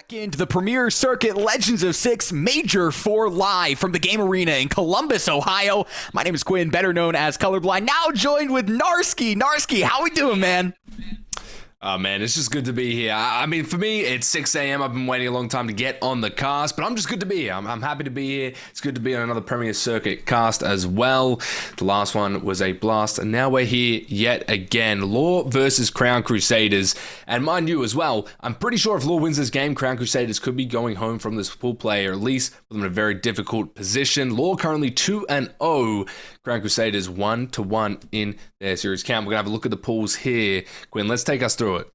Back into the Premier Circuit Legends of Six Major 4 live from the Game Arena in Columbus, Ohio. My name is Quinn, better known as Colorblind, now joined with Narski. Narski, how we doing, man? Oh, man, it's just good to be here. I mean, for me, it's 6 a.m. I've been waiting a long time to get on the cast, but I'm just good to be here. I'm happy to be here. It's good to be on another Premier Circuit cast as well. The last one was a blast, and now we're here yet again. Law versus Crown Crusaders. And mind you as well, I'm pretty sure if Law wins this game, Crown Crusaders could be going home from this pool play, or at least put them in a very difficult position. Law currently 2-0. Crown Crusaders 1-1 in their series count. We're going to have a look at the pools here. Quinn, let's take us through it.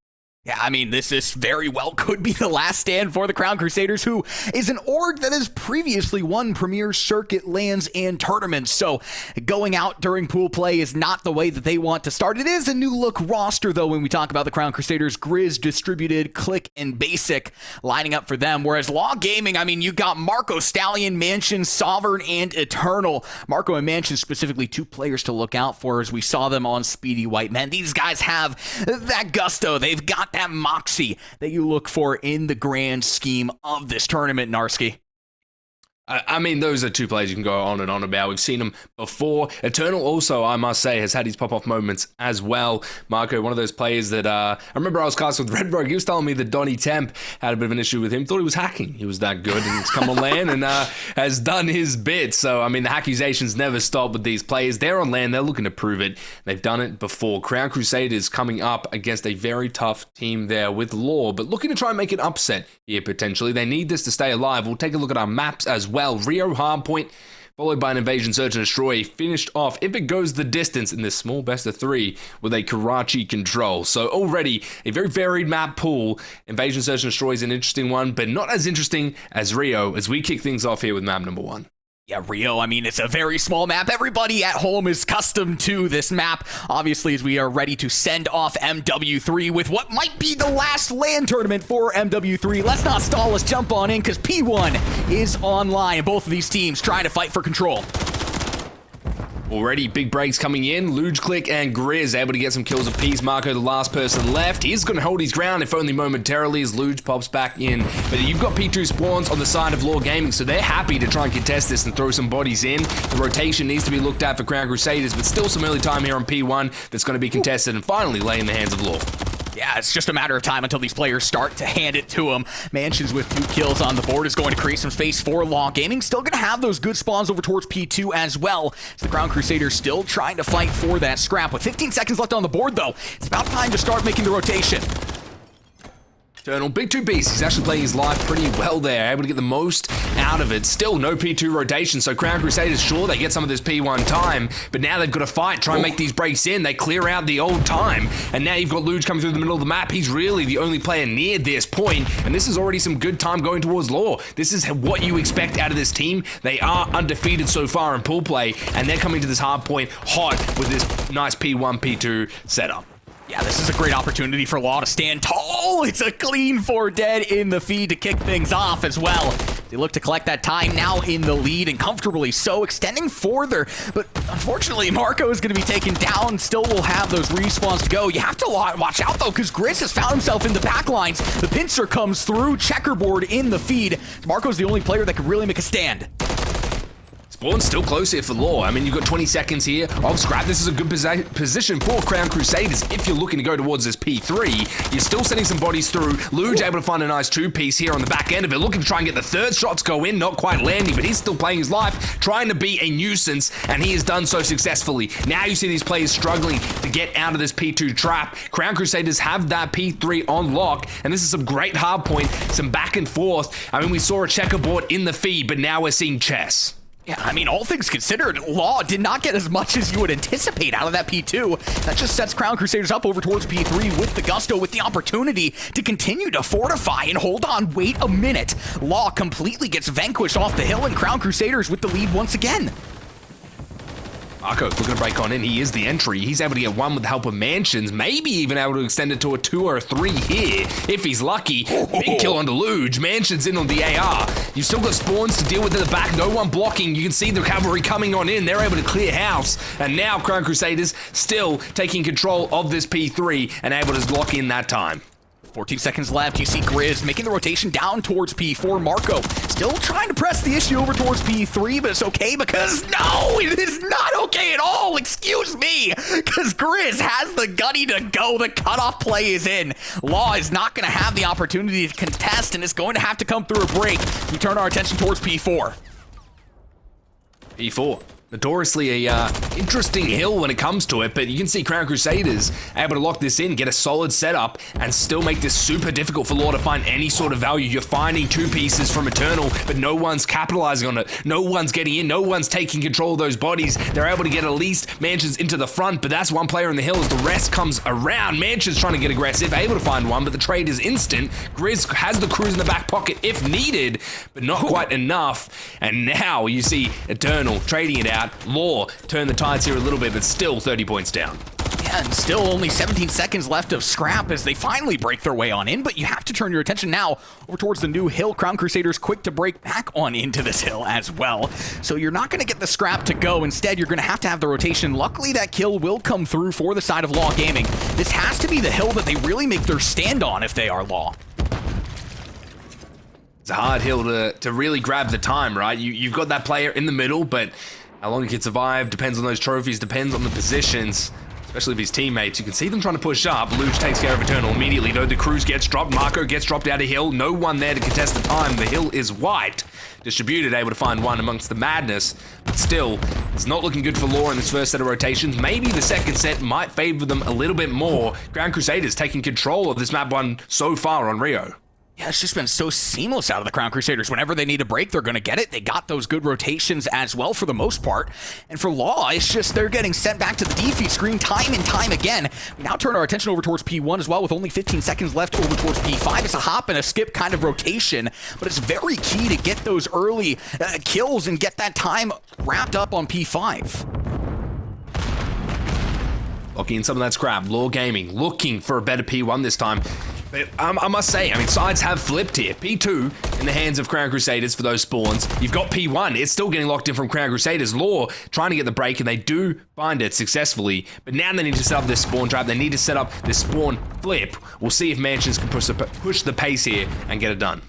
Yeah, I mean, this very well could be the last stand for the Crown Crusaders, who is an org that has previously won Premier Circuit lands and tournaments. So going out during pool play is not the way that they want to start. It is a new look roster, though, when we talk about the Crown Crusaders. Grizz, Distributed, Click, and Basic lining up for them. Whereas Law Gaming, I mean, you got Marco, Stallion, Mansion, Sovereign, and Eternal. Marco and Mansion specifically two players to look out for as we saw them on Speedy White Men. These guys have that gusto. They've got that moxie that you look for in the grand scheme of this tournament, Narski. I mean, those are two players you can go on and on about. We've seen them before. Eternal also, I must say, has had his pop-off moments as well. Marco, one of those players that, I remember I was cast with Red Rogue. He was telling me that Donnie Temp had a bit of an issue with him. Thought he was hacking. He was that good, and he's come on LAN and has done his bit. So, I mean, the accusations never stop with these players. They're on LAN. They're looking to prove it. They've done it before. Crown Crusaders coming up against a very tough team there with Law, but looking to try and make an upset here, potentially. They need this to stay alive. We'll take a look at our maps as well. Rio Hardpoint, followed by an Invasion Search and Destroy, finished off, if it goes the distance, in this small best of 3 with a Karachi control. So already a very varied map pool. Invasion Search and Destroy is an interesting one, but not as interesting as Rio, as we kick things off here with map number 1. Yeah, Rio, I mean, it's a very small map. Everybody at home is accustomed to this map, obviously, as we are ready to send off MW3 with what might be the last LAN tournament for MW3. Let's not stall, let's jump on in, because P1 is online, and both of these teams trying to fight for control. Already big breaks coming in. Luge, Click, and Grizz able to get some kills apiece. Marco, the last person left. He's going to hold his ground, if only momentarily, as Luge pops back in. But you've got P2 spawns on the side of Law Gaming, so they're happy to try and contest this and throw some bodies in. The rotation needs to be looked at for Crown Crusaders, but still some early time here on P1 that's going to be contested and finally lay in the hands of Law. Yeah, it's just a matter of time until these players start to hand it to him. Mansions with 2 kills on the board is going to create some space for Law Gaming. Still going to have those good spawns over towards P2 as well. As the Crown Crusaders still trying to fight for that scrap. With 15 seconds left on the board, though, it's about time to start making the rotation. Eternal, big 2 piece. He's actually playing his life pretty well there, able to get the most out of it. Still no P2 rotation, so Crown Crusaders, sure, they get some of this P1 time, but now they've got to fight, try and make these breaks in. They clear out the old time, and now you've got Luge coming through the middle of the map. He's really the only player near this point, and this is already some good time going towards Law. This is what you expect out of this team. They are undefeated so far in pool play, and they're coming to this hard point hot with this nice P1, P2 setup. Yeah, this is a great opportunity for Law to stand tall. It's a clean 4 dead in the feed to kick things off as well. They look to collect that time now in the lead, and comfortably so, extending further. But unfortunately, Marco is going to be taken down. Still will have those respawns to go. You have to watch out, though, because Grizz has found himself in the backlines. The pincer comes through, checkerboard in the feed. Marco's the only player that can really make a stand. Spawn's still close here for Law. I mean, you've got 20 seconds here of scrap. This is a good position for Crown Crusaders if you're looking to go towards this P3. You're still sending some bodies through. Luge able to find a nice 2-piece here on the back end of it, looking to try and get the third shots go in, not quite landing, but he's still playing his life, trying to be a nuisance, and he has done so successfully. Now you see these players struggling to get out of this P2 trap. Crown Crusaders have that P3 on lock, and this is some great hard point, some back and forth. I mean, we saw a checkerboard in the feed, but now we're seeing chess. Yeah, I mean, all things considered, Law did not get as much as you would anticipate out of that P2. That just sets Crown Crusaders up over towards P3 with the gusto, with the opportunity to continue to fortify and hold on. Wait a minute. Law completely gets vanquished off the hill, and Crown Crusaders with the lead once again. Marco looking to break on in. He is the entry. He's able to get 1 with the help of Mansions, maybe even able to extend it to a 2 or a 3 here, if he's lucky. Big kill onto Luge. Mansions in on the AR. You've still got spawns to deal with at the back. No one blocking. You can see the cavalry coming on in. They're able to clear house. And now Crown Crusaders still taking control of this P3 and able to lock in that time. 14 seconds left. You see Grizz making the rotation down towards P4. Marco still trying to press the issue over towards P3, but it's okay because no, it is not okay at all. Excuse me, because Grizz has the gunny to go. The cutoff play is in. Law is not going to have the opportunity to contest and is going to have to come through a break. We turn our attention towards P4. P4. Notoriously a interesting hill when it comes to it, but you can see Crown Crusaders able to lock this in, get a solid setup, and still make this super difficult for Law to find any sort of value. You're finding 2 pieces from Eternal, but no one's capitalizing on it. No one's getting in. No one's taking control of those bodies. They're able to get at least Mansions into the front, but that's one player in the hill as the rest comes around. Mansions trying to get aggressive, able to find one, but the trade is instant. Grizz has the cruise in the back pocket if needed, but not quite enough. And now you see Eternal trading it out. Law turn the tides here a little bit, but still 30 points down. Yeah, and still only 17 seconds left of scrap as they finally break their way on in, but you have to turn your attention now over towards the new hill. Crown Crusaders quick to break back on into this hill as well. So you're not going to get the scrap to go. Instead, you're going to have the rotation. Luckily, that kill will come through for the side of Law Gaming. This has to be the hill that they really make their stand on if they are Law. It's a hard hill to really grab the time, right? You've got that player in the middle, but how long he can survive depends on those trophies, depends on the positions, especially of his teammates. You can see them trying to push up. Lo6 takes care of Eternal immediately, though. The cruise gets dropped. Marco gets dropped out of hill. No one there to contest the time. The hill is wiped. Distributed, able to find one amongst the madness, but still, it's not looking good for Law in this first set of rotations. Maybe the second set might favor them a little bit more. Crown Crusaders taking control of this map one so far on Rio. Yeah, it's just been so seamless out of the Crown Crusaders. Whenever they need a break, they're going to get it. They got those good rotations as well for the most part. And for Law, it's just they're getting sent back to the defeat screen time and time again. We now turn our attention over towards P1 as well with only 15 seconds left over towards P5. It's a hop and a skip kind of rotation, but it's very key to get those early kills and get that time wrapped up on P5. Locking in some of that scrap. Law Gaming looking for a better P1 this time. But I must say, I mean, sides have flipped here. P2 in the hands of Crown Crusaders for those spawns. You've got P1. It's still getting locked in from Crown Crusaders. Law trying to get the break, and they do find it successfully. But now they need to set up this spawn trap. They need to set up this spawn flip. We'll see if Mansions can push the pace here and get it done.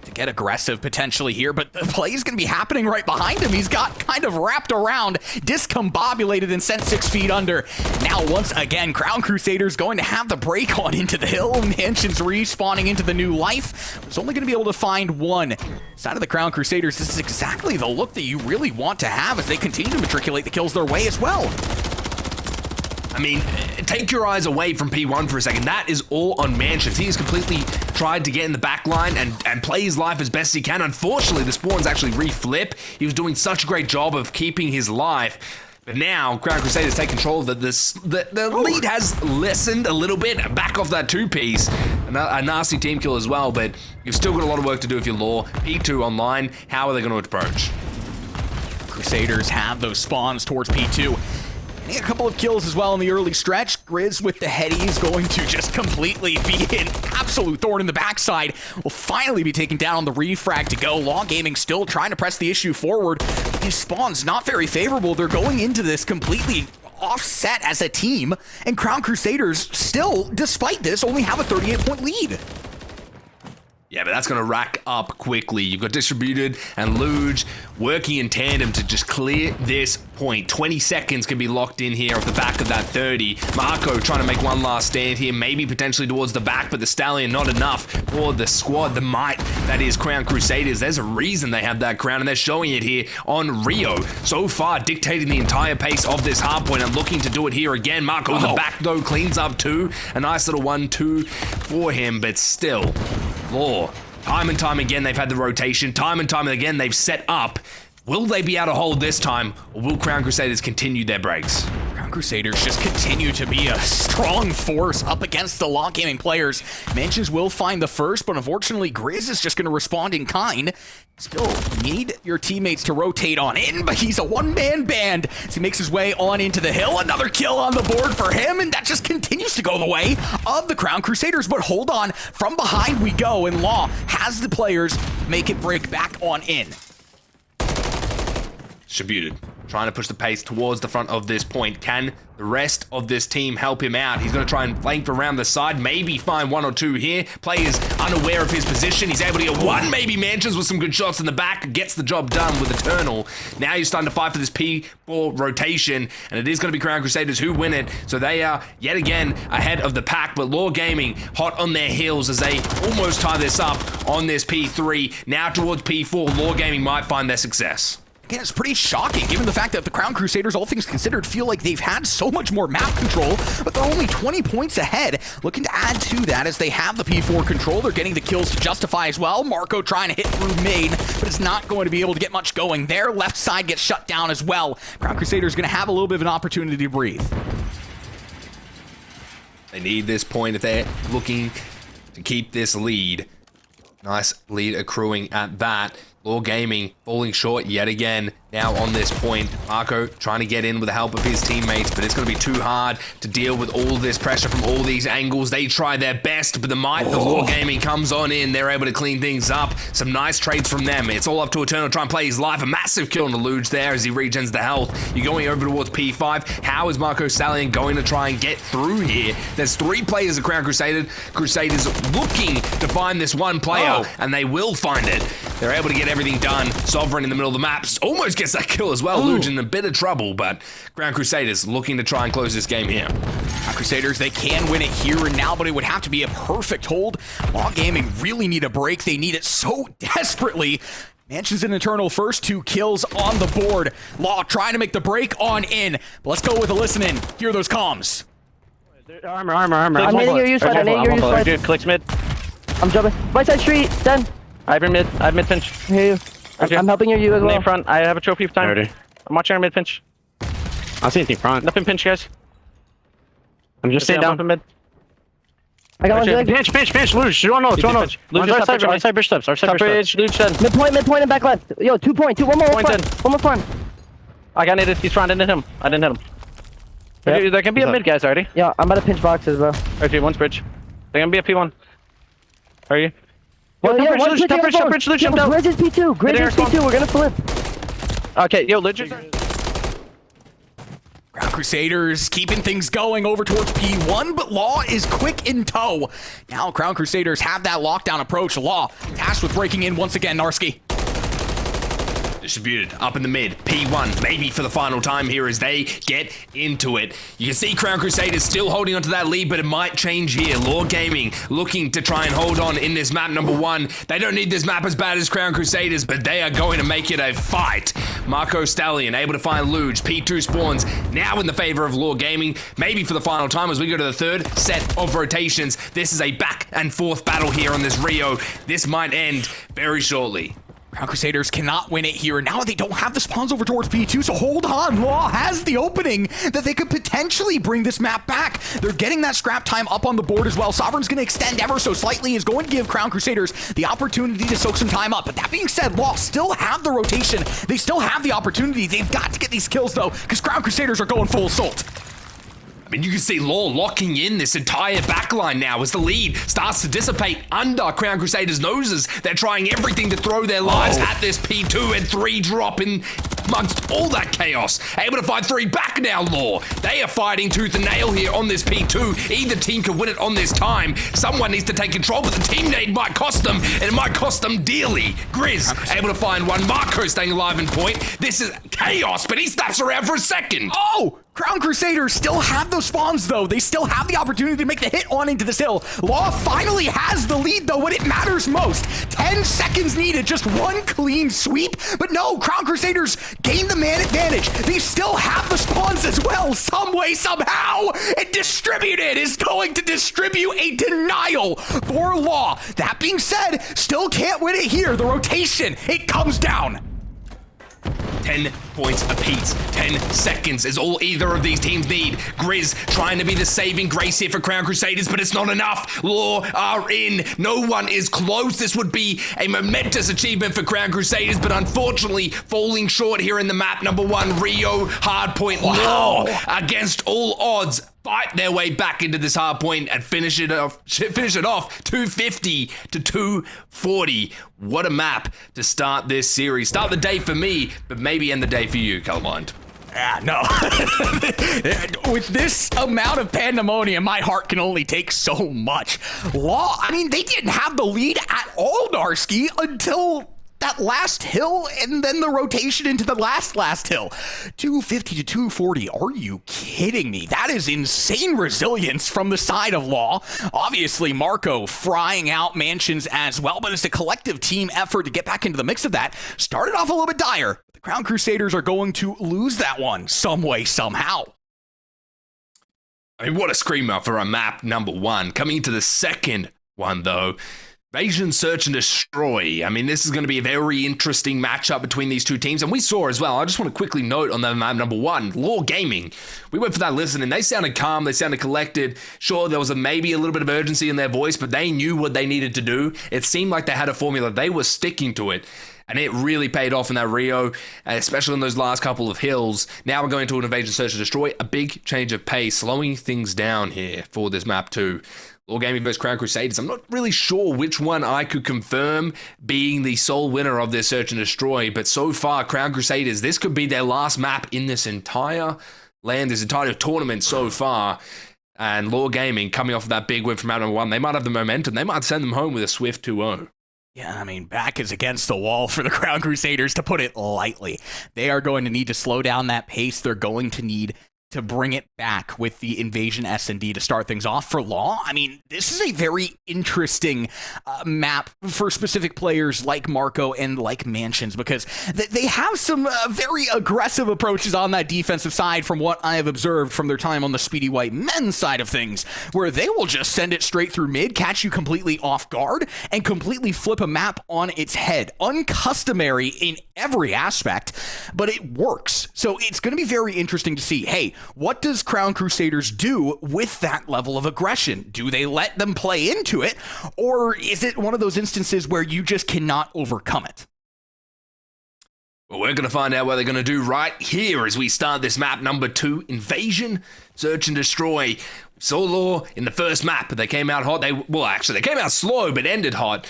To get aggressive potentially here, but the play is going to be happening right behind him. He's got kind of wrapped around, discombobulated, and sent 6 feet under. Now, once again, Crown Crusaders going to have the break on into the hill. Mansions respawning into the new life. It's only going to be able to find one. Side of the Crown Crusaders, this is exactly the look that you really want to have as they continue to matriculate the kills their way as well. I mean, take your eyes away from P1 for a second. That is all on Mansions. He has completely tried to get in the back line and play his life as best he can. Unfortunately, the spawns actually reflip. He was doing such a great job of keeping his life. But now, Crown Crusaders take control of the lead has lessened a little bit. Back off that 2-piece. A nasty team kill as well, but you've still got a lot of work to do if you're Law. P2 online, how are they going to approach? Crusaders have those spawns towards P2. A couple of kills as well in the early stretch. Grizz with the headies going to just completely be an absolute thorn in the backside. Will finally be taken down on the refrag to go. Law Gaming still trying to press the issue forward. These spawns not very favorable. They're going into this completely offset as a team. And Crown Crusaders still, despite this, only have a 38-point lead. Yeah, but that's going to rack up quickly. You've got Distributed and Lo6 working in tandem to just clear this point. 20 seconds can be locked in here off the back of that 30. Marco trying to make one last stand here, maybe potentially towards the back, but the Stallion not enough for the squad, the might that is Crown Crusaders. There's a reason they have that crown, and they're showing it here on Rio. So far, dictating the entire pace of this hardpoint and looking to do it here again. Marco in the back, though, cleans up too. A nice little 1-2 for him, but still, Law, time and time again, they've had the rotation. Time and time again, they've set up. Will they be able to hold this time, or will Crown Crusaders continue their breaks? Crown Crusaders just continue to be a strong force up against the Law Gaming players. Mansions will find the first, but unfortunately, Grizz is just going to respond in kind. Still need your teammates to rotate on in, but he's a one-man band as he makes his way on into the hill. Another kill on the board for him, and that just continues to go the way of the Crown Crusaders. But hold on, from behind we go, and Law has the players make it break back on in. Distributed. trying to push the pace towards the front of this point. Can the rest of this team help him out? He's going to try and flank around the side, maybe find 1 or 2 here. Players unaware of his position. He's able to get 1, maybe Mansions with some good shots in the back. Gets the job done with Eternal. Now he's starting to fight for this P4 rotation, and it is going to be Crown Crusaders who win it. So they are yet again ahead of the pack, but Law Gaming hot on their heels as they almost tie this up on this P3. Now towards P4, Law Gaming might find their success. Again, it's pretty shocking given the fact that the Crown Crusaders, all things considered, feel like they've had so much more map control, but they're only 20 points ahead. Looking to add to that as they have the P4 control. They're getting the kills to justify as well. Marco trying to hit through main, but it's not going to be able to get much going. Their left side gets shut down as well. Crown Crusaders going to have a little bit of an opportunity to breathe. They need this point if they're looking to keep this lead. Nice lead accruing at that. Law Gaming falling short yet again now on this point. Marco trying to get in with the help of his teammates, but it's going to be too hard to deal with all this pressure from all these angles. They try their best, but the might of Law Gaming comes on in. They're able to clean things up. Some nice trades from them. It's all up to Eternal trying to play his life. A massive kill on the Luge there as he regens the health. You're going over towards P5. How is Marco Stallion going to try and get through here? There's 3 players of Crown Crusaders looking to find this one player, and they will find it. They're able to get everything done. Sovereign in the middle of the map almost gets that kill as well. Luge in a bit of trouble, but Crown Crusaders looking to try and close this game here. Crown Crusaders, they can win it here and now, but it would have to be a perfect hold. Law Gaming really need a break. They need it so desperately. Mansions and Eternal first 2 kills on the board. Law trying to make the break on in. But let's go with a listen in. Hear those comms. Armor. I'm hitting your U-side. I'm hitting your U-side. Dude, clicks mid. I'm jumping. Right side street. Done. I have your mid. I have mid pinch. I hear you. I'm helping your U as well. Name front. I have a trophy of time. Already. I'm watching our mid pinch. I don't see anything front. Nothing pinch, guys. I'm just staying down. Mid. I got one leg. Pinch, Luge, 2-1-0, 2-1-0. Luge, Our side bridge steps, Top bridge, Luge 10. Midpoint and back left. Yo, 2 point. 1 more Point front. in. 1 more front. I got naded. He's front. I didn't hit him. Yep. There can be a mid, guys, already. Yeah, I'm about to pinch boxes, bro. Okay, one's bridge. They're gonna be a P1. Are you? Well, top yeah, bridge, top bridge, Luge, jump out. Grizz is P2. Grizz is P2. We're gonna flip. Okay, yo, Luge. Crown Crusaders keeping things going over towards P1, but Law is quick in tow. Now Crown Crusaders have that lockdown approach. Law tasked with breaking in once again, Narski. Distributed up in the mid. P1 maybe for the final time here as they get into it. You can see Crown Crusaders still holding onto that lead, but it might change here. Law Gaming looking to try and hold on in this map number 1. They don't need this map as bad as Crown Crusaders, but they are going to make it a fight. Marco Stallion able to find Luge. P2 spawns now in the favor of Law Gaming. Maybe for the final time as we go to the 3rd set of rotations. This is a back and forth battle here on this Rio. This might end very shortly. Crown Crusaders cannot win it here. Now they don't have the spawns over towards P2, so hold on. Law has the opening that they could potentially bring this map back. They're getting that scrap time up on the board as well. Sovereign's going to extend ever so slightly, is going to give Crown Crusaders the opportunity to soak some time up. But that being said, Law still have the rotation. They still have the opportunity. They've got to get these kills, though, because Crown Crusaders are going full assault. I mean, you can see Law locking in this entire backline now as the lead starts to dissipate under Crown Crusaders' noses. They're trying everything to throw their lives at this P2 and 3 drop in amongst all that chaos. Able to find 3 back now, Law. They are fighting tooth and nail here on this P2. Either team can win it on this time. Someone needs to take control, but the team nade might cost them, and it might cost them dearly. Grizz able to find 1. Marco staying alive in point. This is chaos, but he snaps around for a second. Oh! Crown Crusaders still have those spawns, though. They still have the opportunity to make the hit on into this hill. Law finally has the lead, though, when it matters most. 10 seconds needed, just 1 clean sweep. But no, Crown Crusaders gain the man advantage. They still have the spawns as well, some way, somehow. And Distributed is going to distribute a denial for Law. That being said, still can't win it here. The rotation, it comes down. 10 points apiece. 10 seconds is all either of these teams need. Grizz trying to be the saving grace here for Crown Crusaders, but it's not enough. Law are in. No one is close. This would be a momentous achievement for Crown Crusaders, but unfortunately falling short here in the map number 1. Rio hardpoint Law against all odds. fight their way back into this hard point and finish it off 250 to 240. What a map to start this series. Start the day for me, but maybe end the day for you, Calmind. Yeah, no. With this amount of pandemonium, my heart can only take so much. Law, I mean, they didn't have the lead at all, Narski, until that last hill and then the rotation into the last hill. 250 to 240. Are you kidding me? That is insane resilience from the side of Law. Obviously, Marco frying out Mansions as well, but it's a collective team effort to get back into the mix of that. Started off a little bit dire. The Crown Crusaders are going to lose that one some way, somehow. I mean, what a screamer for a map number 1. Coming into the second one, though, Invasion, Search, and Destroy. I mean, this is going to be a very interesting matchup between these two teams. And we saw as well, I just want to quickly note on the map number 1, Law Gaming. We went for that listen, and they sounded calm. They sounded collected. Sure, there was maybe a little bit of urgency in their voice, but they knew what they needed to do. It seemed like they had a formula. They were sticking to it. And it really paid off in that Rio, especially in those last couple of hills. Now we're going to an Invasion, Search, and Destroy. A big change of pace, slowing things down here for this map too. Law Gaming versus Crown Crusaders. I'm not really sure which one I could confirm being the sole winner of this Search and Destroy, but so far, Crown Crusaders, this could be their last map in this entire land, this entire tournament so far. And Law Gaming coming off of that big win from map number 1, they might have the momentum. They might send them home with a swift 2-0. Yeah, I mean, back is against the wall for the Crown Crusaders, to put it lightly. They are going to need to slow down that pace. They're going to need to bring it back with the Invasion S&D to start things off. For Law, I mean, this is a very interesting map for specific players like Marco and like Mansions, because they have some very aggressive approaches on that defensive side from what I have observed from their time on the Speedy White men's side of things, where they will just send it straight through mid, catch you completely off guard, and completely flip a map on its head. Uncustomary in every aspect, but it works. So it's going to be very interesting to see, hey, what does Crown Crusaders do with that level of aggression? Do they let them play into it, or is it one of those instances where you just cannot overcome it? Well, we're going to find out what they're going to do right here as we start this map number 2, Invasion, Search and Destroy. Saw Law in the first map, but they came out hot. They came out slow, but ended hot,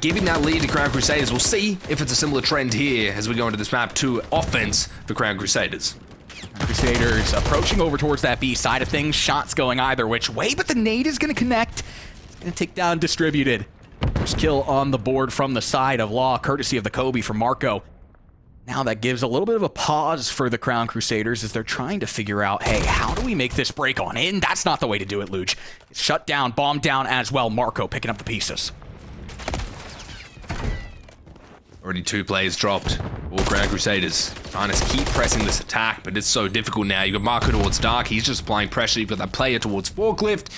giving that lead to Crown Crusaders. We'll see if it's a similar trend here as we go into this map 2 offense for Crown Crusaders. Crusaders approaching over towards that B side of things. Shots going either which way, but the nade is going to connect. It's going to take down Distributed. First kill on the board from the side of Law, courtesy of the Kobe from Marco. Now that gives a little bit of a pause for the Crown Crusaders as they're trying to figure out, hey, how do we make this break on in? That's not the way to do it, Luge. It's shut down, bombed down as well. Marco picking up the pieces. Already 2 players dropped. All Crown Crusaders trying to keep pressing this attack, but it's so difficult now. You've got Marco towards Dark. He's just applying pressure. You've got that player towards Forklift.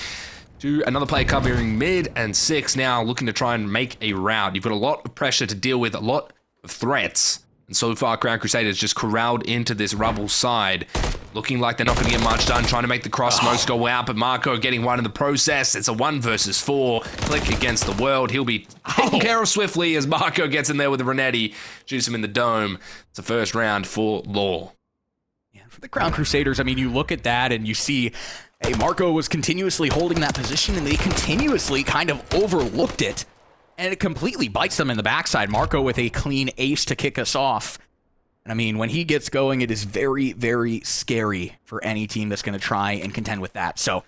Another player covering mid, and 6 now looking to try and make a route. You've got a lot of pressure to deal with, a lot of threats. And so far, Crown Crusaders just corralled into this rubble side. Looking like they're not going to get much done, trying to make the cross smokes go out, but Marco getting one in the process. It's a 1 versus 4. Click against the world. He'll be taken care of swiftly as Marco gets in there with the Renetti. Shoots him in the dome. It's a first round for Law. Yeah, for the Crown Crusaders, I mean, you look at that and you see, hey, Marco was continuously holding that position and they continuously kind of overlooked it. And it completely bites them in the backside. Marco with a clean ace to kick us off. And I mean, when he gets going, it is very, very scary for any team that's going to try and contend with that. So,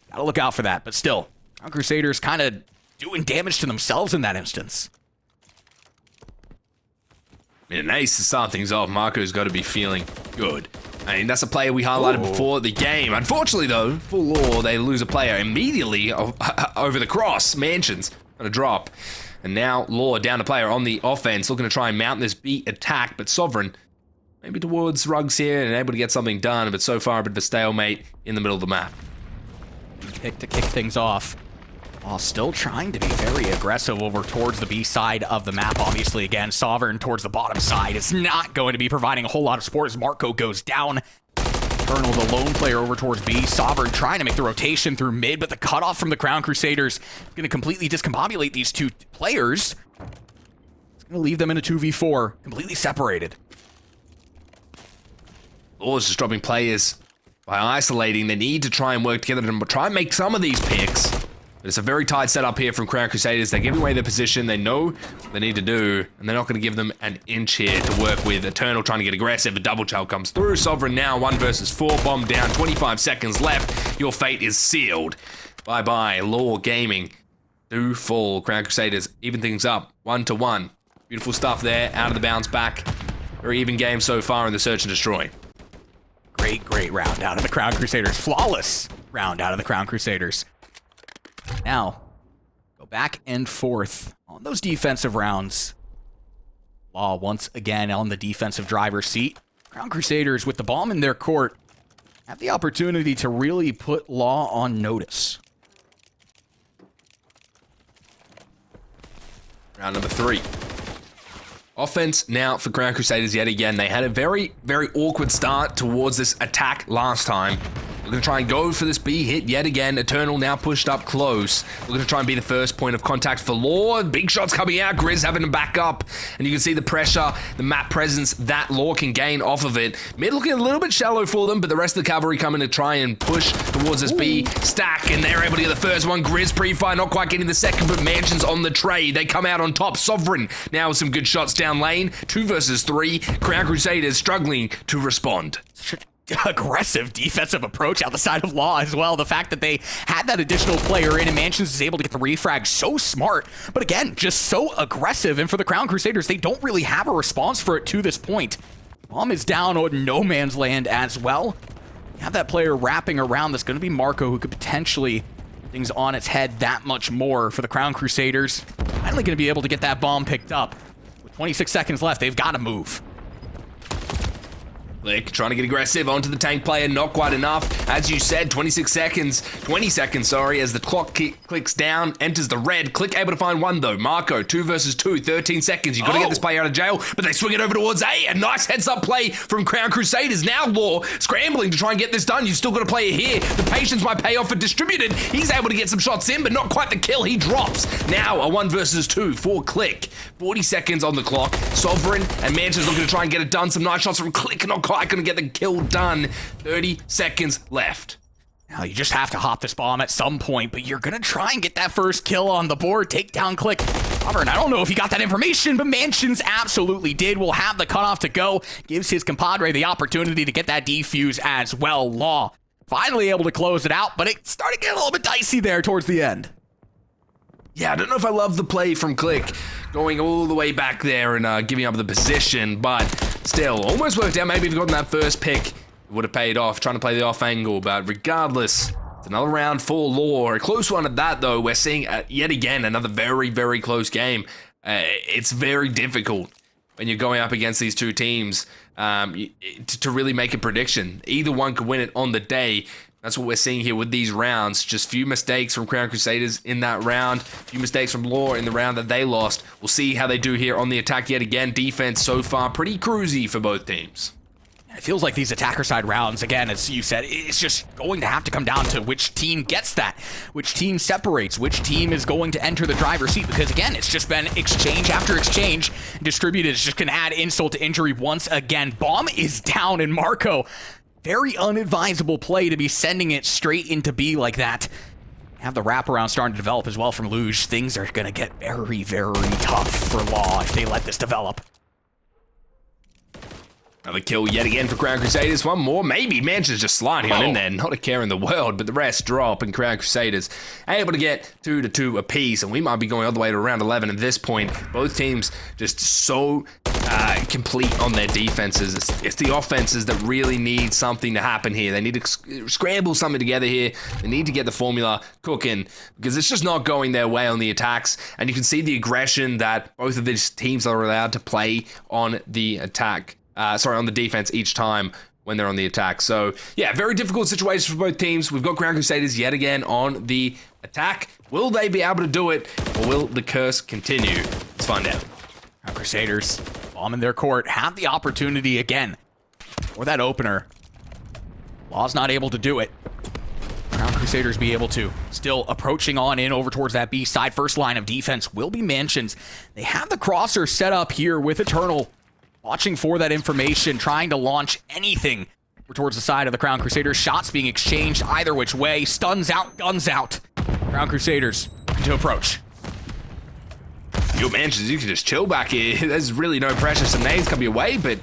gotta look out for that. But still, Crusaders kind of doing damage to themselves in that instance. An ace to start things off. Marco's got to be feeling good. I mean, that's a player we highlighted before the game. Unfortunately, though, for Law, they lose a player immediately over the cross. Mansions got a drop. And now Law down to player on the offense, looking to try and mount this beat attack, but Sovereign maybe towards Rugs here and able to get something done, but so far a bit of a stalemate in the middle of the map. Pick to kick things off, while still trying to be very aggressive over towards the B side of the map. Obviously, again, Sovereign towards the bottom side is not going to be providing a whole lot of support as Marco goes down. Colonel, the lone player, over towards B. Sovereign trying to make the rotation through mid, but the cutoff from the Crown Crusaders is going to completely discombobulate these two players. It's going to leave them in a 2v4, completely separated. Law's just dropping players by isolating. They need to try and work together to try and make some of these picks. But it's a very tight setup here from Crown Crusaders. They're giving away their position. They know what they need to do, and they're not going to give them an inch here to work with. Eternal trying to get aggressive. A double chow comes through. Sovereign now 1 versus 4. Bomb down. 25 seconds left. Your fate is sealed. Bye-bye. Law Gaming do fall. Crown Crusaders even things up. 1-1. Beautiful stuff there. Out of the bounce back. Very even game so far in the search and destroy. Great round out of the Crown Crusaders. Flawless round out of the Crown Crusaders. Now, go back and forth on those defensive rounds. Law once again on the defensive driver's seat. Crown Crusaders, with the bomb in their court, have the opportunity to really put Law on notice. Round number 3. Offense now for Crown Crusaders yet again. They had a very, very awkward start towards this attack last time. We're going to try and go for this B hit yet again. Eternal now pushed up close. We're going to try and be the first point of contact for Law. Big shots coming out. Grizz having to back up. And you can see the pressure, the map presence that Law can gain off of it. Mid looking a little bit shallow for them, but the rest of the cavalry coming to try and push towards this B stack. And they're able to get the first one. Grizz pre-fire, not quite getting the second, but Mansions on the trade. They come out on top. Sovereign now with some good shots down lane. 2 versus 3. Crown Crusaders struggling to respond. Aggressive defensive approach out the side of Law as well. The fact that they had that additional player in and Mansions is able to get the refrag, so smart, but again, just so aggressive. And for the Crown Crusaders, they don't really have a response for it to this point. Bomb is down on no man's land as well. You have that player wrapping around. That's going to be Marco, who could potentially things on its head that much more for the Crown Crusaders. Finally going to be able to get that bomb picked up. With 26 seconds left, they've got to move. Click, trying to get aggressive onto the tank player, not quite enough. As you said, 20 seconds, sorry, as the clock clicks down, enters the red. Click able to find one though. Marco, 2 versus 2, 13 seconds. You've got to get this player out of jail, but they swing it over towards A. A nice heads up play from Crown Crusaders. Now Law scrambling to try and get this done. You've still got a player here. The patience might pay off for Distributed. He's able to get some shots in, but not quite the kill. He drops. Now a 1 versus 2 for Click. 40 seconds on the clock. Sovereign and Mansions looking to try and get it done. Some nice shots from Click, not quite going to get the kill done. 30 seconds left. Now you just have to hop this bomb at some point, but you're going to try and get that first kill on the board. Take down Click. Sovereign, I don't know if he got that information, but Mansions absolutely did. Will have the cutoff to go. Gives his compadre the opportunity to get that defuse as well. Law finally able to close it out, but it started getting a little bit dicey there towards the end. Yeah, I don't know if I love the play from Click, going all the way back there and giving up the position, but still, almost worked out. Maybe if you'd gotten that first pick, it would have paid off, trying to play the off angle, but regardless, it's another round for Law. A close one at that, though. We're seeing, yet again, another very, very close game. It's very difficult when you're going up against these two teams to really make a prediction. Either one could win it on the day. That's what we're seeing here with these rounds. Just few mistakes from Crown Crusaders in that round. Few mistakes from Law in the round that they lost. We'll see how they do here on the attack yet again. Defense so far pretty cruisy for both teams. It feels like these attacker side rounds, again, as you said, it's just going to have to come down to which team gets that, which team separates, which team is going to enter the driver's seat, because again, it's just been exchange after exchange. Distributed is just going to add insult to injury once again. Bomb is down, and Marco, very unadvisable play to be sending it straight into B like that. Have the wraparound starting to develop as well from Lo6. Things are going to get very, very tough for Law if they let this develop. Another kill yet again for Crown Crusaders. One more, maybe. Mansions just sliding on in there. Not a care in the world, but the rest drop, and Crown Crusaders able to get 2-2 apiece, and we might be going all the way to round 11 at this point. Both teams just so complete on their defenses. It's the offenses that really need something to happen here. They need to scramble something together here. They need to get the formula cooking, because it's just not going their way on the attacks, and you can see the aggression that both of these teams are allowed to play on the attack. On the defense each time when they're on the attack. So, yeah, very difficult situation for both teams. We've got Crown Crusaders yet again on the attack. Will they be able to do it, or will the curse continue? Let's find out. Crown Crusaders, bomb in their court, have the opportunity again for that opener. Law's not able to do it. Crown Crusaders be able to. Still approaching on in over towards that B side. First line of defense will be Mansions. They have the crosser set up here with Eternal, watching for that information, trying to launch anything towards the side of the Crown Crusaders. Shots being exchanged either which way. Stuns out, guns out. Crown Crusaders to approach. Yo, Mansions, you can just chill back here. There's really no pressure. Some nades coming your way, but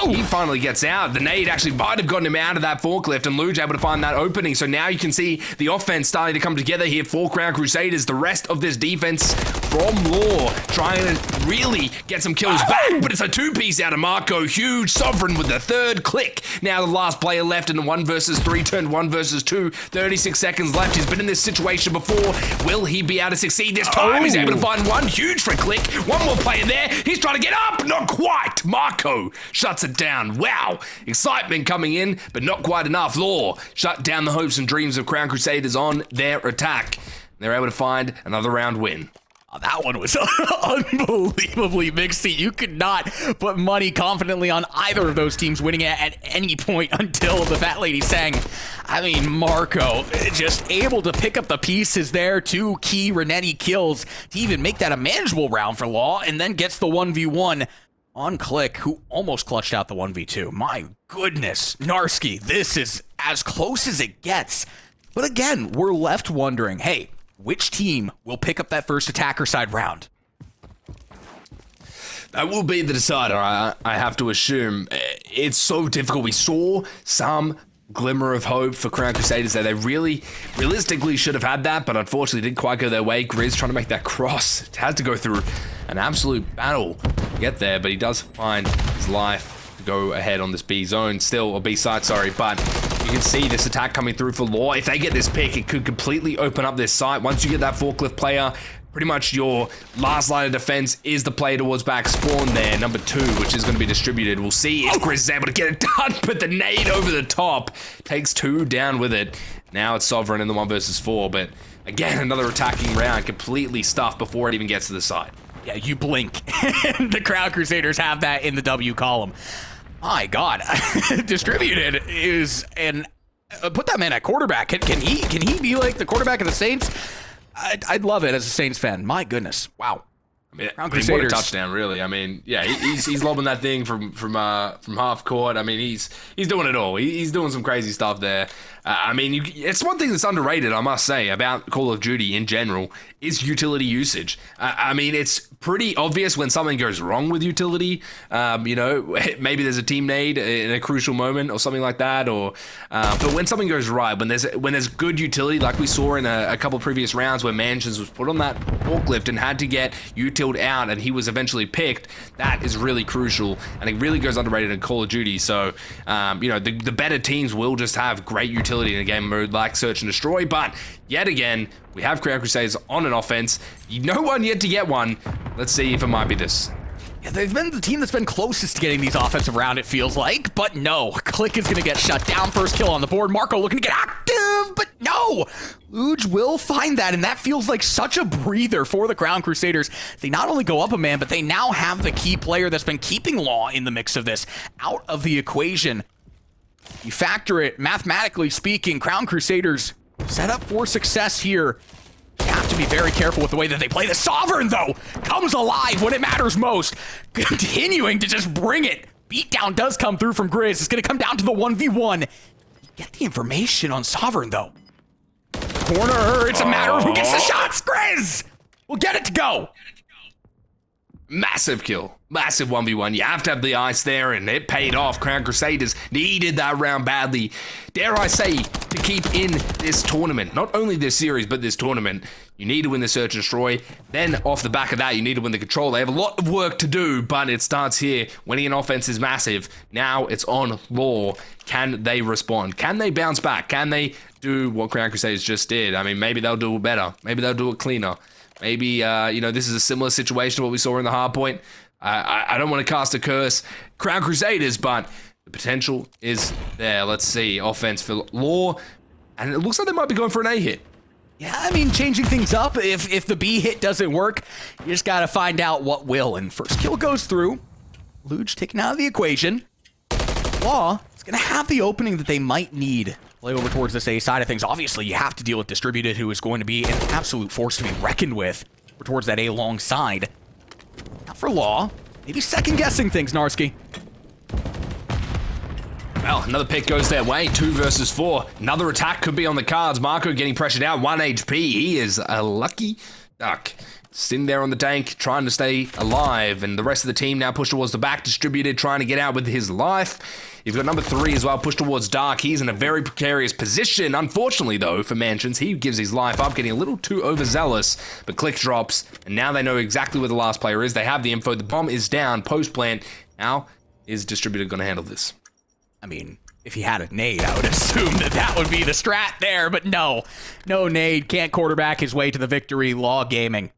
he finally gets out. The nade actually might have gotten him out of that forklift, and Luge able to find that opening. So now you can see the offense starting to come together here for Crown Crusaders. The rest of this defense from Law trying to really get some kills back, but it's a two-piece out of Marco. Huge Sovereign with the third click. Now the last player left in the 1 versus 3 turned 1 versus 2. 36 seconds left. He's been in this situation before. Will he be able to succeed this time? He's able to find one huge for a click. One more player there. He's trying to get up. Not quite. Marco shuts it down. Wow. Excitement coming in, but not quite enough. Law shut down the hopes and dreams of Crown Crusaders on their attack. They're able to find another round win. Oh, that one was unbelievably mixed. You could not put money confidently on either of those teams winning it at any point until the fat lady sang. I mean, Marco just able to pick up the pieces there. 2 key Renetti kills to even make that a manageable round for Law, and then gets the 1v1 on Click, who almost clutched out the 1v2. My goodness, Narski, this is as close as it gets. But again, we're left wondering, hey, which team will pick up that first attacker side round? That will be the decider, I have to assume. It's so difficult. We saw some glimmer of hope for Crown Crusaders there. They really, realistically should have had that, but unfortunately didn't quite go their way. Grizz trying to make that cross. It has to go through an absolute battle to get there, but he does find his life to go ahead on this B zone. Still, or B side, sorry, but you can see this attack coming through for Law. If they get this pick, it could completely open up this site. Once you get that forklift player, pretty much your last line of defense is the play towards back spawn there, number 2, which is going to be distributed. We'll see if Grizz is able to get it done, but the nade over the top takes 2 down with it. Now it's Sovereign in the 1 versus 4, but again, another attacking round, completely stuffed before it even gets to the side. Yeah, you blink, and the Crown Crusaders have that in the W column. My God, distributed is an put that man at quarterback. Can he be like the quarterback of the Saints? I'd love it as a Saints fan. My goodness, wow. I mean, what a touchdown, really. I mean, yeah, he's lobbing that thing from half court. I mean, he's doing it all. He's doing some crazy stuff there. I mean, it's one thing that's underrated, I must say, about Call of Duty in general, is utility usage. I mean, it's pretty obvious when something goes wrong with utility. You know, maybe there's a team nade in a crucial moment or something like that. Or, but when something goes right, when there's good utility, like we saw in a couple of previous rounds where Mansions was put on that forklift and had to get utiled out, and he was eventually picked, that is really crucial, and it really goes underrated in Call of Duty. So, you know, the better teams will just have great utility in a game mode like Search and Destroy, but yet again, we have Crown Crusaders on an offense. No one yet to get one. Let's see if it might be this. Yeah, they've been the team that's been closest to getting these offensive round, it feels like, but no. Click is going to get shut down. First kill on the board. Marco looking to get active, but no. Luge will find that, and that feels like such a breather for the Crown Crusaders. They not only go up a man, but they now have the key player that's been keeping Law in the mix of this out of the equation. You factor it, mathematically speaking, Crown Crusaders set up for success here. You have to be very careful with the way that they play. The Sovereign, though, comes alive when it matters most. Continuing to just bring it. Beatdown does come through from Grizz. It's going to come down to the 1v1. Get the information on Sovereign, though. Corner, it's a matter of who gets the shots. Grizz will get it to go. Massive kill. Massive 1v1. You have to have the ice there, and it paid off. Crown Crusaders needed that round badly. Dare I say, to keep in this tournament. Not only this series, but this tournament. You need to win the Search and Destroy. Then, off the back of that, you need to win the Control. They have a lot of work to do, but it starts here. Winning an offense is massive. Now, it's on Law. Can they respond? Can they bounce back? Can they do what Crown Crusaders just did? I mean, maybe they'll do it better. Maybe they'll do it cleaner. Maybe, you know, this is a similar situation to what we saw in the hard point. I don't want to cast a curse Crown Crusaders, but the potential is there. Let's see. Offense for Law. And it looks like they might be going for an A hit. Yeah, I mean, changing things up. If the B hit doesn't work, you just got to find out what will. And first kill goes through. Luge taken out of the equation. Law is going to have the opening that they might need. Play over towards this A side of things. Obviously, you have to deal with Distributed, who is going to be an absolute force to be reckoned with. Or towards that A long side. Not for Law. Maybe second-guessing things, Narski. Well, another pick goes their way. 2 versus 4. Another attack could be on the cards. Marco getting pressured out. 1 HP. He is a lucky duck. Sitting there on the tank, trying to stay alive. And the rest of the team now pushed towards the back. Distributed, trying to get out with his life. You've got number 3 as well, pushed towards Dark. He's in a very precarious position. Unfortunately, though, for Mansions, he gives his life up, getting a little too overzealous. But Click drops, and now they know exactly where the last player is. They have the info. The bomb is down. Post-plant. How is Distributed going to handle this? I mean, if he had a nade, I would assume that would be the strat there, but no. No nade, can't quarterback his way to the victory. Law Gaming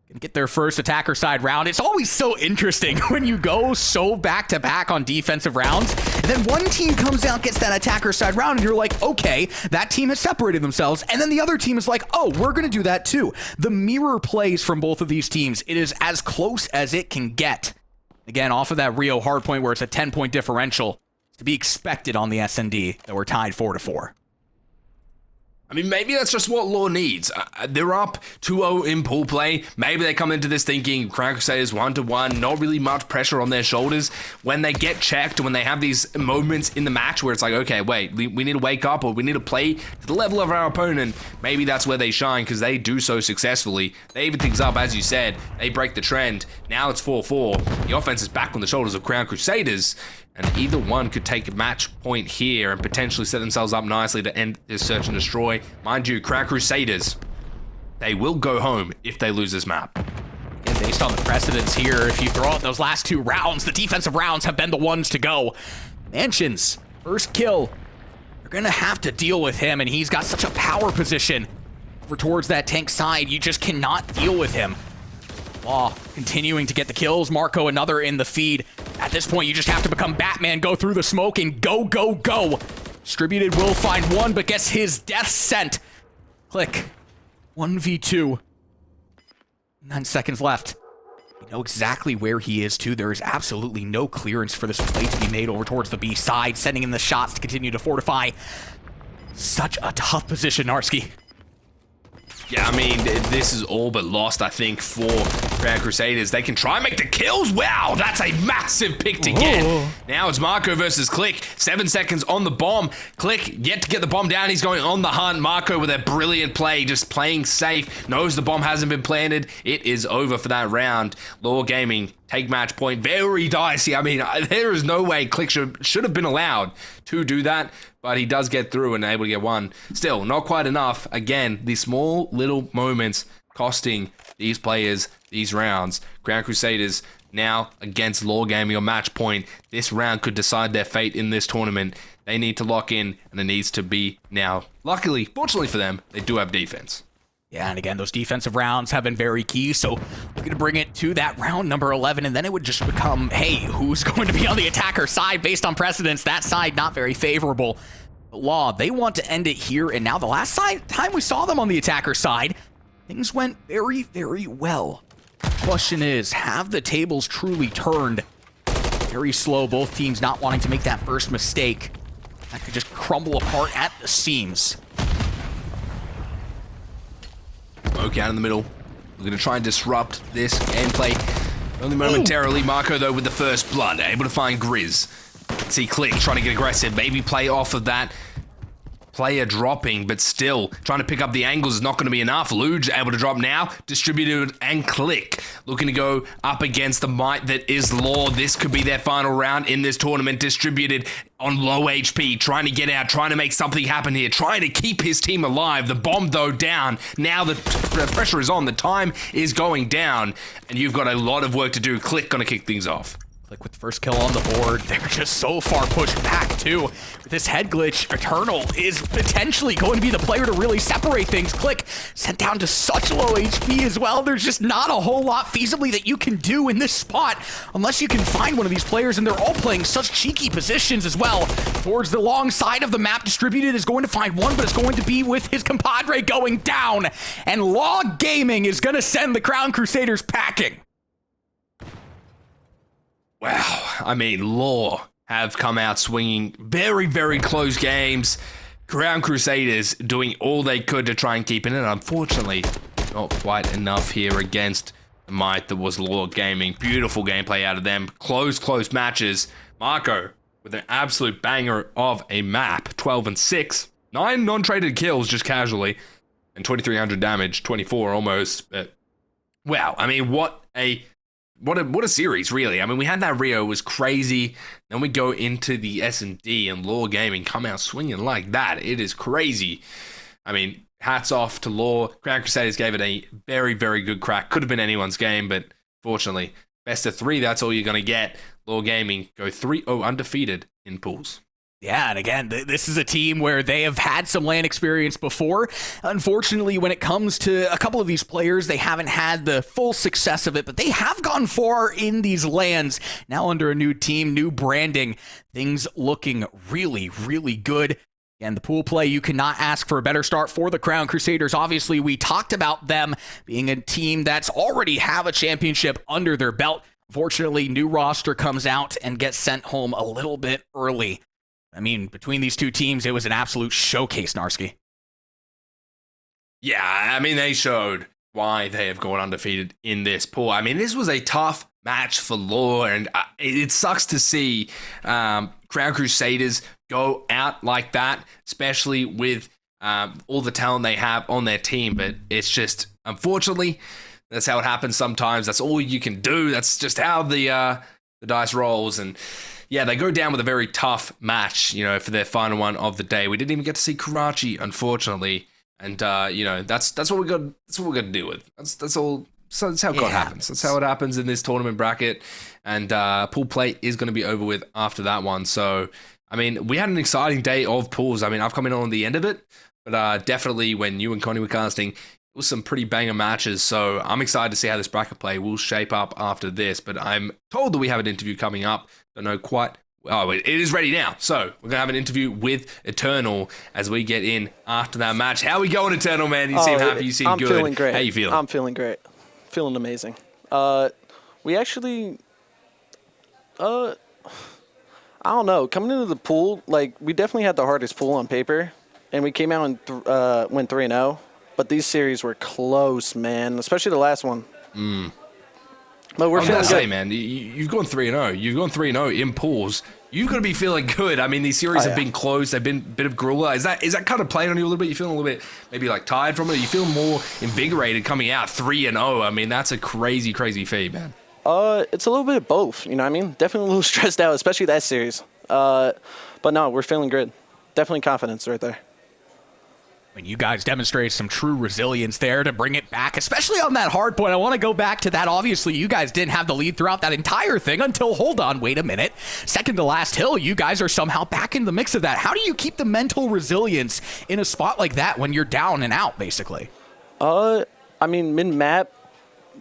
gonna get their first attacker side round. It's always so interesting when you go so back-to-back on defensive rounds, and then one team comes out, gets that attacker side round, and you're like, okay, that team has separated themselves, and then the other team is like, oh, we're gonna do that too. The mirror plays from both of these teams, it is as close as it can get. Again, off of that Rio hardpoint where it's a 10-point differential, to be expected on the SND that we're tied 4-4. I mean, maybe that's just what Law needs. They're up 2-0 in pool play. Maybe they come into this thinking Crown Crusaders 1-1, not really much pressure on their shoulders. When they get checked, when they have these moments in the match where it's like, okay, wait, we need to wake up or we need to play to the level of our opponent, maybe that's where they shine because they do so successfully. They even things up, as you said. They break the trend. Now it's 4-4. The offense is back on the shoulders of Crown Crusaders. And either one could take a match point here and potentially set themselves up nicely to end this search and destroy. Mind you, Crown Crusaders, they will go home if they lose this map. And based on the precedents here, if you throw out those last 2 rounds, the defensive rounds have been the ones to go. Mansions, first kill. You're going to have to deal with him, and he's got such a power position over towards that tank side. You just cannot deal with him. Law continuing to get the kills. Marco another in the feed. At this point, you just have to become Batman, go through the smoke, and go, go, go. Distributed will find one, but gets his death sent. Click. 1v2. 9 seconds left. You know exactly where he is, too. There is absolutely no clearance for this play to be made over towards the B side, sending in the shots to continue to fortify. Such a tough position, Narski. Yeah, I mean, this is all but lost, I think, for Crown Crusaders. They can try and make the kills. Wow, that's a massive pick to get. Now it's Marco versus Click. 7 seconds on the bomb. Click yet to get the bomb down. He's going on the hunt. Marco with a brilliant play, just playing safe. Knows the bomb hasn't been planted. It is over for that round. Law Gaming take match point. Very dicey. I mean, there is no way Click should have been allowed to do that, but he does get through and able to get one. Still, not quite enough. Again, these small little moments costing these players these rounds. Crown Crusaders now against Law Gaming on match point. This round could decide their fate in this tournament. They need to lock in, and it needs to be now. Luckily, fortunately for them, they do have defense. Yeah, and again, those defensive rounds have been very key, so we're going to bring it to that round number 11, and then it would just become, hey, who's going to be on the attacker side based on precedence? That side not very favorable. But Law, they want to end it here, and now the last time we saw them on the attacker side, things went very, very well. Question is, have the tables truly turned? Very slow, both teams not wanting to make that first mistake. That could just crumble apart at the seams. Smoke out in the middle. We're going to try and disrupt this gameplay. Only momentarily. Marco, though, with the first blood. Able to find Grizz. See Click trying to get aggressive. Maybe play off of that player dropping, but still trying to pick up the angles is not going to be enough. Luge able to drop now. Distributed and Click looking to go up against the might that is Law. This could be their final round in this tournament. Distributed on low HP, trying to get out, trying to make something happen here, trying to keep his team alive. The bomb, though, down. Now the pressure is on. The time is going down, and you've got a lot of work to do. Click going to kick things off. Click with the first kill on the board. They're just so far pushed back, too. With this head glitch, Eternal is potentially going to be the player to really separate things. Click sent down to such low HP as well. There's just not a whole lot feasibly that you can do in this spot unless you can find one of these players, and they're all playing such cheeky positions as well. Towards the long side of the map, Distributed is going to find one, but it's going to be with his compadre going down. And Law Gaming is going to send the Crown Crusaders packing. Wow, I mean, Law have come out swinging very, very close games. Crown Crusaders doing all they could to try and keep it in. Unfortunately, not quite enough here against the might that was Law Gaming. Beautiful gameplay out of them. Close matches. Marco with an absolute banger of a map, 12-6, 9 non-traded kills just casually, and 2,300 damage, 24 almost. But wow, I mean, what a series, really. I mean, we had that Rio, was crazy. Then we go into the S&D, and Law Gaming come out swinging like that. It is crazy. I mean, hats off to Law. Crown Crusaders gave it a very, very good crack. Could have been anyone's game, but fortunately, best of 3, that's all you're going to get. Law Gaming go 3-0 undefeated in pools. Yeah, and again, this is a team where they have had some LAN experience before. Unfortunately, when it comes to a couple of these players, they haven't had the full success of it, but they have gone far in these LANs. Now under a new team, new branding, things looking really, really good. And the pool play, you cannot ask for a better start for the Crown Crusaders. Obviously, we talked about them being a team that's already have a championship under their belt. Unfortunately, new roster comes out and gets sent home a little bit early. I mean, between these two teams, it was an absolute showcase, Narski. Yeah, I mean, they showed why they have gone undefeated in this pool. I mean, this was a tough match for Law, and it sucks to see Crown Crusaders go out like that, especially with all the talent they have on their team. But it's just, unfortunately, that's how it happens sometimes. That's all you can do. That's just how the dice rolls. And yeah, they go down with a very tough match, for their final one of the day. We didn't even get to see Karachi, unfortunately. And that's what we got. That's what we're gonna deal with. That's all. So that's how God happens. That's how it happens in this tournament bracket. And pool play is going to be over with after that one. So, I mean, we had an exciting day of pools. I mean, I've come in on the end of it, but definitely when you and Connie were casting, it was some pretty banger matches. So I'm excited to see how this bracket play will shape up after this. But I'm told that we have an interview coming up. Don't know quite. Oh, it is ready now. So we're going to have an interview with Eternal as we get in after that match. How we going, Eternal, man? You seem happy. You seem good. I'm feeling great. How you feeling? I'm feeling great. Feeling amazing. We actually, I don't know. Coming into the pool, we definitely had the hardest pool on paper, and we came out and went 3-0. But these series were close, man. Especially the last one. But we're feeling good. Say, man, you've gone 3-0. You've gone 3-0 in pools. You've got to be feeling good. I mean, these series have been close. They've been a bit of grueler. Is that kind of playing on you a little bit? You feeling a little bit maybe tired from it? You feel more invigorated coming out 3-0. I mean, that's a crazy, crazy feat, man. It's a little bit of both. You know what I mean? Definitely a little stressed out, especially that series. But no, we're feeling good. Definitely confidence right there. I mean, you guys demonstrated some true resilience there to bring it back, especially on that hard point. I want to go back to that. Obviously, you guys didn't have the lead throughout that entire thing until, hold on, wait a minute. Second to last hill, you guys are somehow back in the mix of that. How do you keep the mental resilience in a spot like that when you're down and out, basically? I mean, mid-map,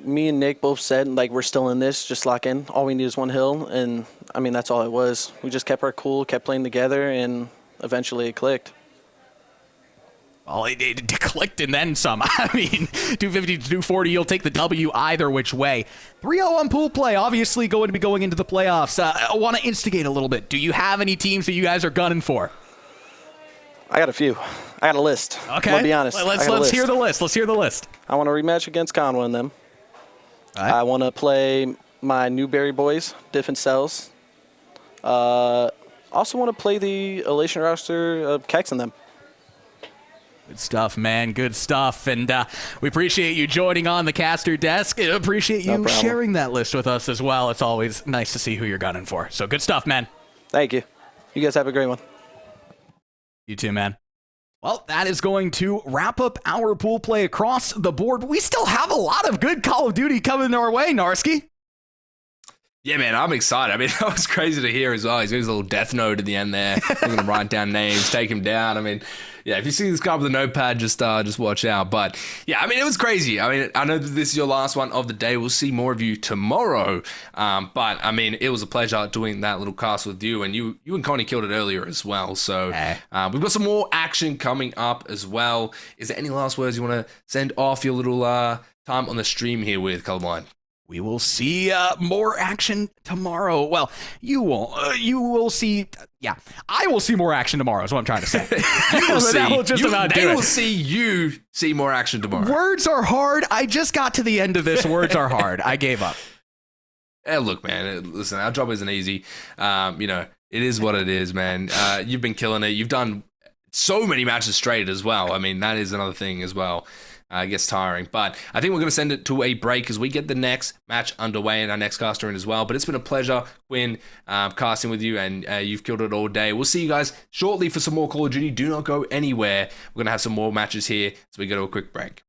me and Nick both said, we're still in this, just lock in. All we need is one hill, and, I mean, that's all it was. We just kept our cool, kept playing together, and eventually it clicked. Well, it clicked and then some. I mean, 250 to 240, you'll take the W either which way. 3-0 on pool play, obviously going to be going into the playoffs. I want to instigate a little bit. Do you have any teams that you guys are gunning for? I got a few. I got a list. Okay. I'm going to be honest. Let's hear the list. Let's hear the list. I want to rematch against Conway and them. Right. I want to play my Newberry boys, different cells. Also want to play the Elation roster of Kex and them. Good stuff, man. Good stuff. And we appreciate you joining on the caster desk. Appreciate you sharing that list with us as well. It's always nice to see who you're gunning for. So good stuff, man. Thank you. You guys have a great one. You too, man. Well, that is going to wrap up our pool play across the board. We still have a lot of good Call of Duty coming our way, Narski. Yeah, man, I'm excited. I mean, that was crazy to hear as well. He's got his little death note at the end there. We're going to write down names, take him down. I mean, yeah, if you see this guy with a notepad, just watch out. But, yeah, I mean, it was crazy. I mean, I know that this is your last one of the day. We'll see more of you tomorrow. But, I mean, it was a pleasure doing that little cast with you. And you and Connie killed it earlier as well. So we've got some more action coming up as well. Is there any last words you want to send off your little time on the stream here with Colorblind? We will see more action tomorrow. Well, you won't. You will see. Yeah, I will see more action tomorrow is what I'm trying to say. You will see. They will see you see more action tomorrow. Words are hard. I just got to the end of this. Words are hard. I gave up. Look, man, listen, our job isn't easy. It is what it is, man. You've been killing it. You've done so many matches straight as well. I mean, that is another thing as well. It gets tiring. But I think we're going to send it to a break as we get the next match underway and our next caster in as well. But it's been a pleasure, Quinn, casting with you, and you've killed it all day. We'll see you guys shortly for some more Call of Duty. Do not go anywhere. We're going to have some more matches here, so we go to a quick break.